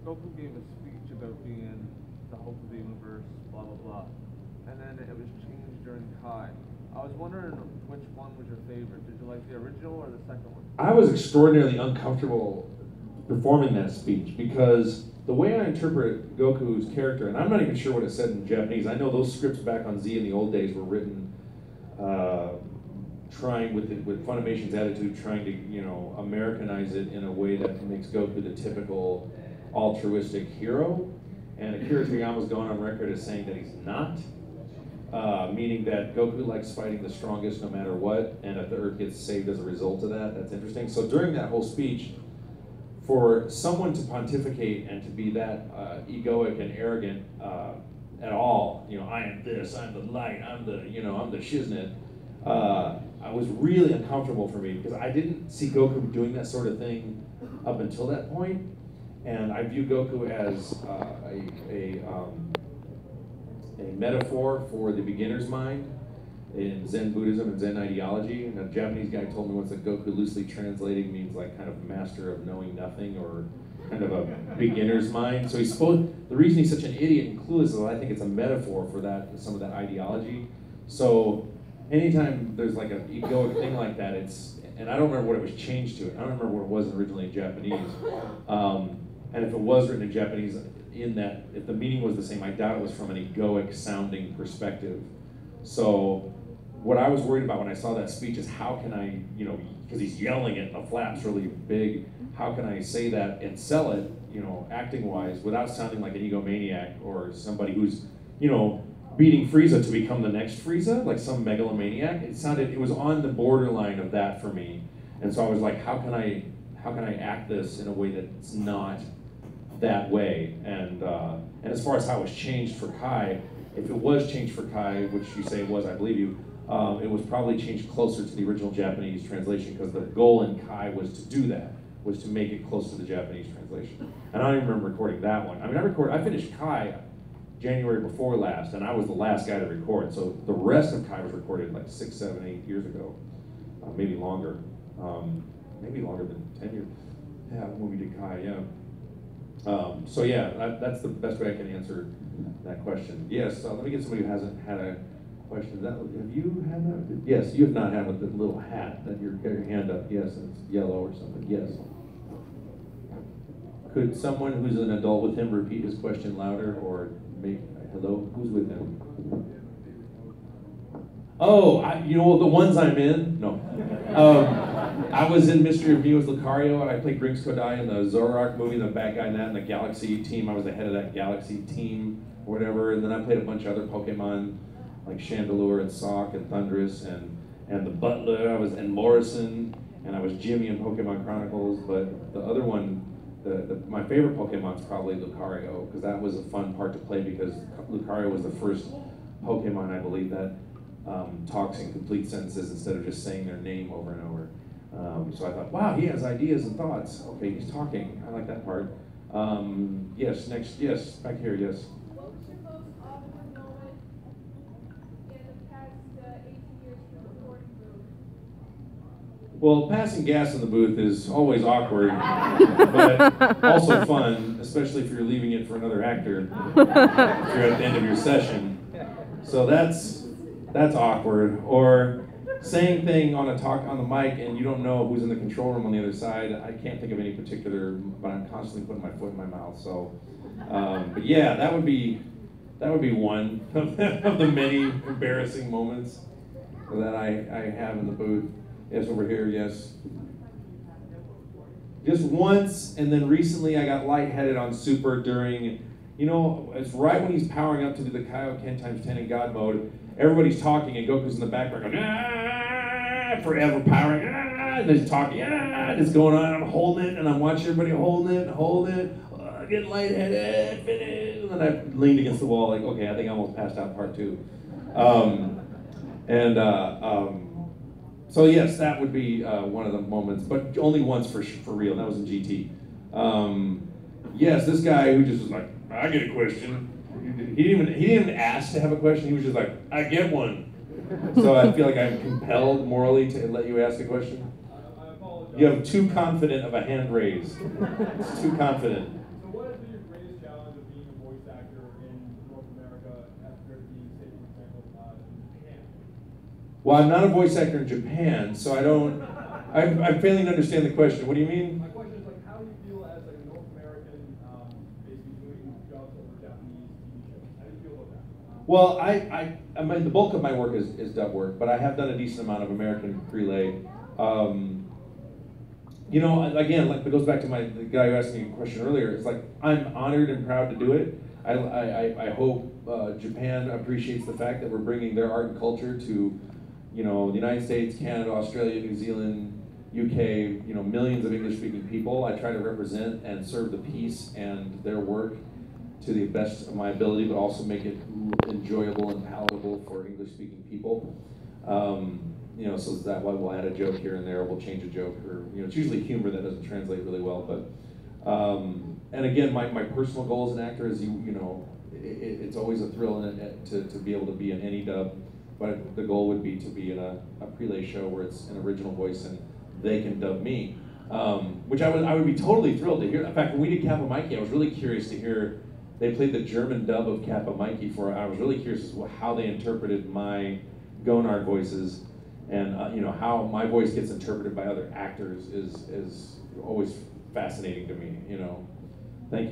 Goku gave a speech about being the hope of the universe, blah blah blah, and then it was changed during Kai. I was wondering which one was your favorite. Did you like the original or the second one? I was extraordinarily uncomfortable performing that speech because the way I interpret Goku's character, and I'm not even sure what it said in Japanese. I know those scripts back on Z in the old days were written trying with Funimation's attitude, trying to Americanize it in a way that makes Goku the typical altruistic hero. And Akira Toriyama's gone on record as saying that he's not. Meaning that Goku likes fighting the strongest no matter what, and if the Earth gets saved as a result of that, that's interesting. So during that whole speech, for someone to pontificate and to be that egoic and arrogant at all, I am this, I'm the light, I'm the shiznit, I was really uncomfortable for me because I didn't see Goku doing that sort of thing up until that point, and I view Goku as a metaphor for the beginner's mind in Zen Buddhism and Zen ideology. And a Japanese guy told me once that Goku loosely translating means like kind of master of knowing nothing or kind of a beginner's mind. So the reason he's such an idiot and clueless is I think it's a metaphor for that, some of that ideology. So anytime there's like an egoic thing like that, and I don't remember what it was changed to. I don't remember what it was originally in Japanese. And if it was written in Japanese, in that, if the meaning was the same, I doubt it was from an egoic sounding perspective. So what I was worried about when I saw that speech is how can I, because he's yelling it, the flap's really big, how can I say that and sell it, acting wise, without sounding like an egomaniac or somebody who's, beating Frieza to become the next Frieza, like some megalomaniac. It was on the borderline of that for me. And so I was like, how can I act this in a way that's not that way? And as far as how it was changed for Kai, if it was changed for Kai, which you say it was, I believe you, it was probably changed closer to the original Japanese translation because the goal in Kai was to do that, was to make it close to the Japanese translation. And I don't even remember recording that one. I mean, I finished Kai January before last, and I was the last guy to record. So the rest of Kai was recorded like 6, 7, 8 years ago, maybe longer. Maybe longer than 10 years. Yeah, when we did Kai, yeah. So yeah, that's the best way I can answer that question. Yes, let me get somebody who hasn't had a question. Have you had that? Yes, you have not had with the little hat that you're got your hand up. Yes, and it's yellow or something. Yes. Could someone who's an adult with him repeat his question louder or make hello? Who's with him? Oh, the ones I'm in? No. I was in Mystery of Mio's Lucario, and I played Grinks Kodai in the Zoroark movie, the bad guy in that, and the Galaxy team. I was the head of that Galaxy team, or whatever. And then I played a bunch of other Pokemon, like Chandelure and Sawk and Thundurus and the Butler. I was in Morrison, and I was Jimmy in Pokemon Chronicles. But the other one, my favorite Pokemon's probably Lucario, because that was a fun part to play because Lucario was the first Pokemon, I believe, that talks in complete sentences instead of just saying their name over and over. So I thought, wow, he has ideas and thoughts. Okay, he's talking. I like that part. Yes, next, yes, back here, yes. What was your most awkward moment in the past 18 years in the recording booth? Well, passing gas in the booth is always awkward, but also fun, especially if you're leaving it for another actor if you're at the end of your session. So that's awkward. Or saying thing on the mic and you don't know who's in the control room on the other side. I can't think of any particular, but I'm constantly putting my foot in my mouth. So, but yeah, that would be one of the many embarrassing moments that I have in the booth. Yes, over here, yes. Just once, and then recently I got lightheaded on Super during, it's right when he's powering up to do the Kaioken times 10 in God mode. Everybody's talking and Goku's in the background going, ah, forever powering, ah, and he's talking, ah, and it's going on, I'm holding it, and I'm watching everybody holding it, getting lightheaded, finish, and then I leaned against the wall like, okay, I think I almost passed out part 2. So yes, that would be one of the moments, but only once for real, that was in GT. Yes, this guy who just was like, I get a question. He didn't even ask to have a question. He was just like, I get one. So I feel like I'm compelled morally to let you ask a question. You have too confident of a hand raise. It's too confident. So what has been your greatest challenge of being a voice actor in North America as compared to being, say, for example, in Japan? Well, I'm not a voice actor in Japan, so I don't. I'm failing to understand the question. What do you mean? My question is like, how do you feel as like a North American, basically doing jobs over Japanese TV shows? How do you feel about that? Well, I mean, the bulk of my work is dub work, but I have done a decent amount of American relay. You know, again, like it goes back to the guy who asked me a question earlier. It's like I'm honored and proud to do it. I hope Japan appreciates the fact that we're bringing their art and culture to, you know, the United States, Canada, Australia, New Zealand, UK, you know, millions of English-speaking people. I try to represent and serve the peace and their work to the best of my ability, but also make it enjoyable and palatable for English-speaking people. You know, so that why we'll add a joke here and there, we'll change a joke, or you know, it's usually humor that doesn't translate really well. But and again, my personal goal as an actor is you know, it's always a thrill to be able to be in any dub. But the goal would be to be in a prelay show where it's an original voice and they can dub me, which I would be totally thrilled to hear. In fact, when we did Kappa Mikey, I was really curious to hear. They played the German dub of Kappa Mikey I was really curious as to how they interpreted my Gonard voices, and you know, how my voice gets interpreted by other actors is always fascinating to me. You know, thank you.